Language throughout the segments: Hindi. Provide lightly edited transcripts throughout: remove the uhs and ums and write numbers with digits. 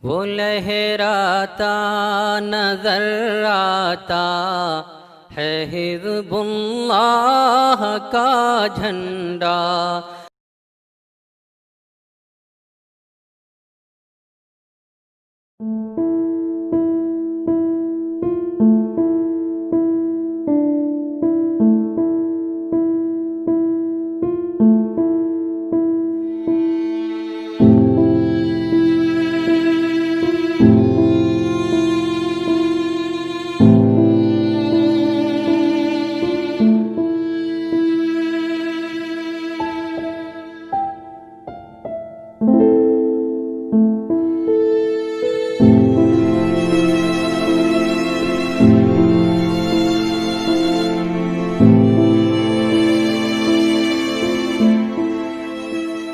वो लहराता नजर आता है हिज़्बुल्लाह का झंडा।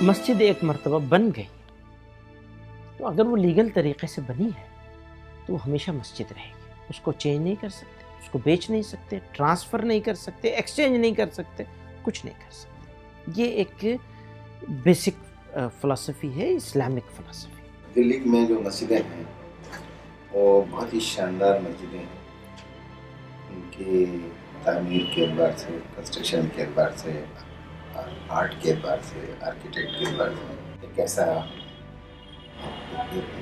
मस्जिद एक मर्तबा बन गई तो अगर वो लीगल तरीके से बनी है तो वो हमेशा मस्जिद रहेगी। उसको चेंज नहीं कर सकते, उसको बेच नहीं सकते, ट्रांसफ़र नहीं कर सकते, एक्सचेंज नहीं कर सकते, कुछ नहीं कर सकते। ये एक बेसिक फ़िलासफ़ी है, इस्लामिक फ़िलासफ़ी। दिल्ली में जो मस्जिदें हैं वो बहुत ही शानदार मस्जिदें हैं। उनकी तामीर के एतबार से, कंस्ट्रक्शन के एतबार से, आर्ट के एतबार से, आर्किटेक्ट के एतबार से एक ऐसा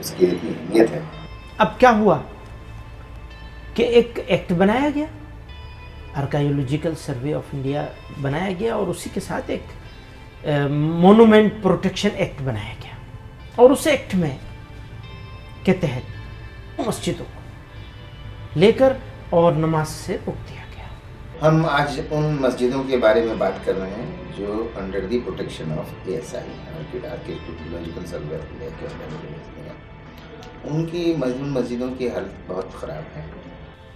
उसकी अहमियत है। अब क्या हुआ कि एक एक्ट बनाया गया, आर्कियोलॉजिकल सर्वे ऑफ इंडिया बनाया गया और उसी के साथ एक मोनूमेंट प्रोटेक्शन एक्ट बनाया गया और उस एक्ट में के तहत मस्जिदों को लेकर और नमाज से रोक दिया गया। हम आज उन मस्जिदों के बारे में बात कर रहे हैं जो under the protection of ASI, archaeological survey of India के अंदर हैं। उनकी मस्जिदों की हालत बहुत ख़राब है।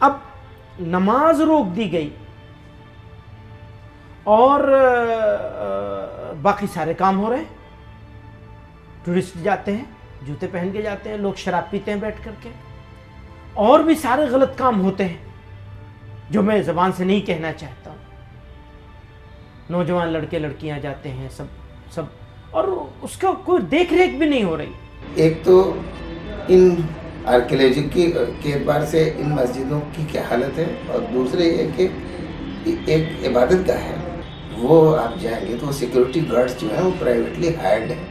अब नमाज रोक दी गई और बाकी सारे काम हो रहे हैं। टूरिस्ट जाते हैं, जूते पहन के जाते हैं, लोग शराब पीते हैं बैठ करके, और भी सारे गलत काम होते हैं जो मैं ज़बान से नहीं कहना चाहता हूँ। नौजवान लड़के लड़कियां जाते हैं सब और उसका कोई देख रेख भी नहीं हो रही। एक तो इन आर्कियोलॉजी के एतबार से इन मस्जिदों की क्या हालत है और दूसरे ये कि एक इबादत गाह है, वो आप जाएंगे तो सिक्योरिटी गार्ड्स जो हैं वो प्राइवेटली हायर्ड हैं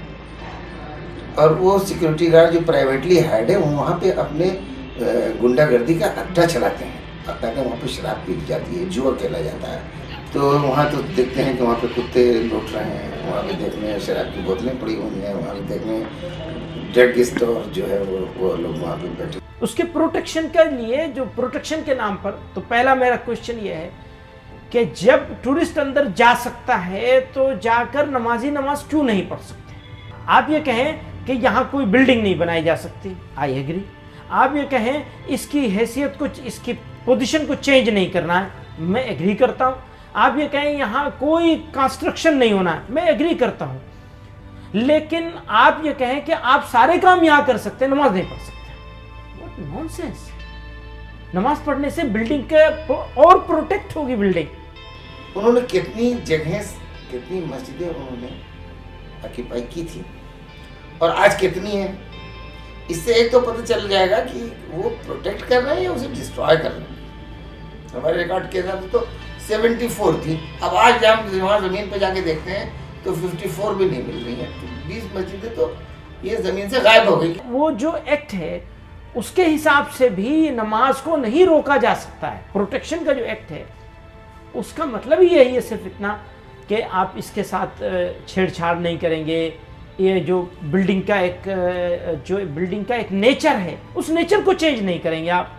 और वो सिक्योरिटी गार्ड जो प्राइवेटली हायर्ड है वो वहाँ पे अपने गुंडागर्दी का अड्डा चलाते हैं ताकि वहाँ पे शराब पी जाती है, जुआ खेला जाता है। तो वहाँ तो देखते हैं कि वहाँ पे कुत्ते लूट रहे हैं, वहाँ पे देखने हैं शराब की बोतलें पड़ी हुई हैं, वहाँ पे देखने ड्रग स्टोर जो है वो लोग वहाँ पे बैठे। उसके प्रोटेक्शन के लिए, जो प्रोटेक्शन के नाम पर, तो पहला मेरा क्वेश्चन ये है कि जब टूरिस्ट अंदर जा सकता है तो जाकर नमाजी नमाज क्यों नहीं पढ़ सकते? आप ये कहें कि यहाँ कोई बिल्डिंग नहीं बनाई जा सकती, आई एग्री। आप ये कहें इसकी हैसियत को, इसकी पोजीशन को चेंज नहीं करना है, मैं एग्री करता हूँ। आप ये कहें यहाँ कोई कंस्ट्रक्शन नहीं होना है, मैं एग्री करता हूँ। लेकिन आप ये कहें कि आप सारे काम यहाँ कर सकते हैं, नमाज नहीं पढ़ सकते। What nonsense. नमाज पढ़ने से बिल्डिंग के और प्रोटेक्ट होगी बिल्डिंग। उन्होंने कितनी जगहें, कितनी मस्जिदें उन्होंने ऑक्यूपाई की थी और आज कितनी है, इससे एक तो पता चल जाएगा कि वो प्रोटेक्ट कर रहे हैं या उसे डिस्ट्रॉय कर रहे हैं। हमारे रिकॉर्ड के हिसाब से तो 74 थी, अब आज हम वहाँ ज़मीन पे जाके देखते हैं तो 54 भी नहीं मिल रही है। तो 20 मस्जिदें तो ये ज़मीन से गायब हो गई। वो जो एक्ट है उसके हिसाब से भी नमाज को नहीं रोका जा सकता है। प्रोटेक्शन का जो एक्ट है उसका मतलब ही यही है सिर्फ इतना कि आप इसके साथ छेड़छाड़ नहीं करेंगे। ये जो बिल्डिंग का एक नेचर है, उस नेचर को चेंज नहीं करेंगे आप।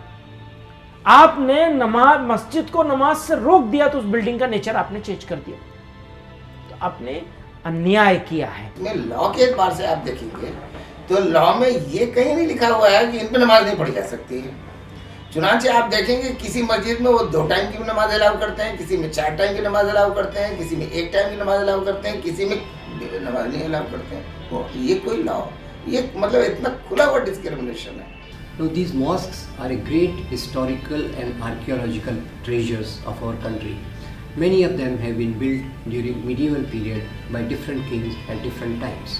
आपने मस्जिद को नमाज से रोक दिया तो उस बिल्डिंग का नेचर आपने चेंज कर दिया, तो आपने अन्याय किया है। लॉ के एतबार से आप देखेंगे तो लॉ में ये कहीं नहीं लिखा हुआ है कि इन पर नमाज नहीं पढ़ी जा सकती है। चुनाचे आप देखेंगे किसी मस्जिद में वो 2 टाइम की नमाज अलाउ करते हैं, किसी में 4 टाइम की नमाज अलाउ करते हैं, किसी में 1 टाइम की नमाज अलाउ करते हैं, किसी में नमाज नहीं अलाउ करते हैं। तो ये कोई लॉ, ये मतलब इतना खुला हुआ डिस्क्रिमिनेशन है। Now, these mosques are a great historical and archaeological treasures of our country. Many of them have been built during medieval period by different kings at different times.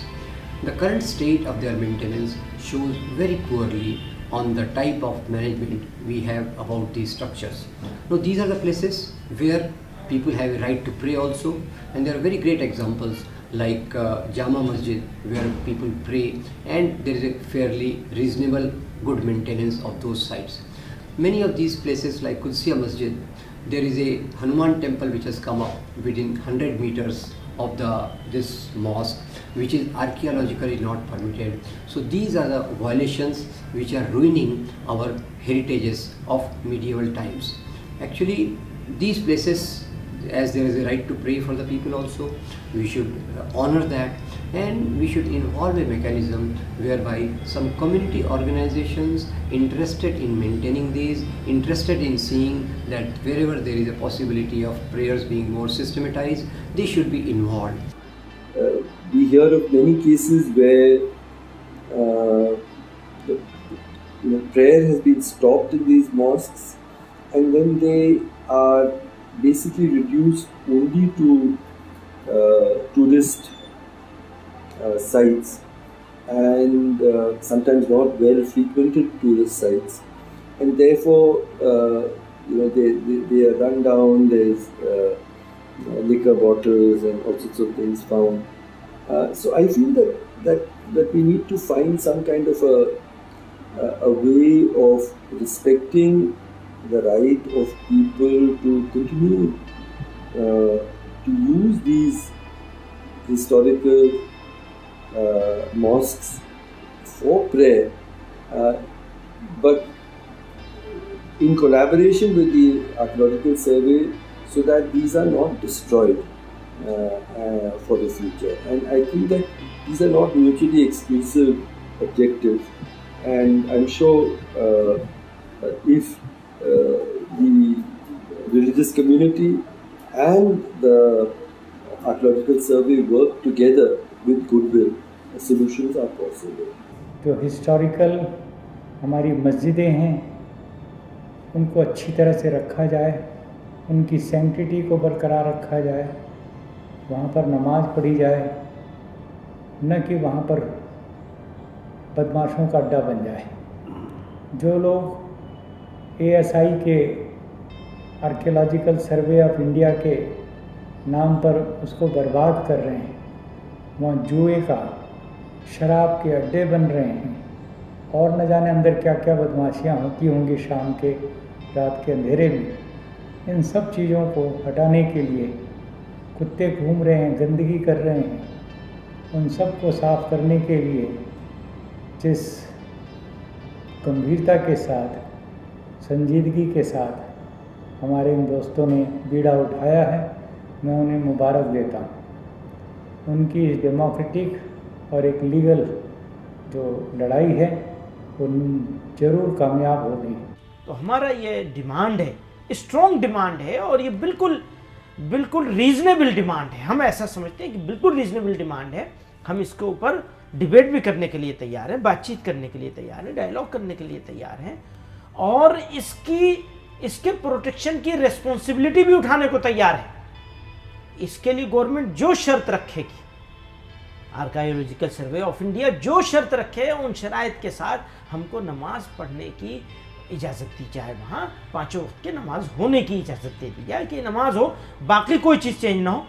The current state of their maintenance shows very poorly on the type of management we have about these structures. Now these are the places where people have a right to pray also, and there are very great examples like Jama Masjid, where people pray, and there is a fairly reasonable good maintenance of those sites. Many of these places like Qudsiya Masjid, there is a Hanuman temple which has come up within 100 meters of this mosque, which is archaeologically not permitted. So these are the violations which are ruining our heritages of medieval times. Actually, these places, as there is a right to pray for the people also, we should honor that, and we should involve a mechanism whereby some community organizations interested in maintaining these, interested in seeing that wherever there is a possibility of prayers being more systematized, they should be involved. We hear of many cases where prayer has been stopped in these mosques, and then they are basically reduced only to tourist sites, and sometimes not well frequented tourist sites, and therefore they are run down. There's liquor bottles and all sorts of things found. So I feel that we need to find some kind of a way of respecting the right of people to continue to use these historical mosques for prayer, but in collaboration with the Archaeological Survey, so that these are not destroyed for the future. And I think that these are not mutually exclusive objectives, and I'm sure if the religious community and the Archaeological Survey work together with goodwill, solutions are possible. जो हिस्टोरिकल हमारी मस्जिदें हैं उनको अच्छी तरह से रखा जाए, उनकी सैंक्टिटी को बरकरार रखा जाए, वहाँ पर नमाज पढ़ी जाए, न कि वहाँ पर बदमाशों का अड्डा बन जाए। जो लोग ASI के आर्कियोलॉजिकल सर्वे ऑफ इंडिया के नाम पर उसको बर्बाद कर रहे हैं, वहाँ जुए का, शराब के अड्डे बन रहे हैं, और न जाने अंदर क्या क्या बदमाशियाँ होती होंगी शाम के, रात के अंधेरे में। इन सब चीज़ों को हटाने के लिए कुत्ते घूम रहे हैं, गंदगी कर रहे हैं, उन सब को साफ़ करने के लिए जिस गंभीरता के साथ, संजीदगी के साथ हमारे इन दोस्तों ने बीड़ा उठाया है, मैं उन्हें मुबारक देता हूँ। उनकी इस डेमोक्रेटिक और एक लीगल जो लड़ाई है वो ज़रूर कामयाब होगी। तो हमारा ये डिमांड है, स्ट्रॉन्ग डिमांड है, और ये बिल्कुल रीजनेबल डिमांड है। हम ऐसा समझते हैं कि बिल्कुल रीजनेबल डिमांड है। हम इसके ऊपर डिबेट भी करने के लिए तैयार हैं, बातचीत करने के लिए तैयार हैं, डायलॉग करने के लिए तैयार हैं, और इसके प्रोटेक्शन की रिस्पॉन्सिबिलिटी भी उठाने को तैयार है। इसके लिए गवर्नमेंट जो शर्त रखेगी, आर्कियोलॉजिकल सर्वे ऑफ इंडिया जो शर्त रखे, उन शराइत के साथ हमको नमाज पढ़ने की इजाज़त दी जाए, वहाँ 5 वक्त की नमाज होने की इजाज़त दे दी जाए, कि नमाज हो, बाकी कोई चीज़ चेंज ना हो।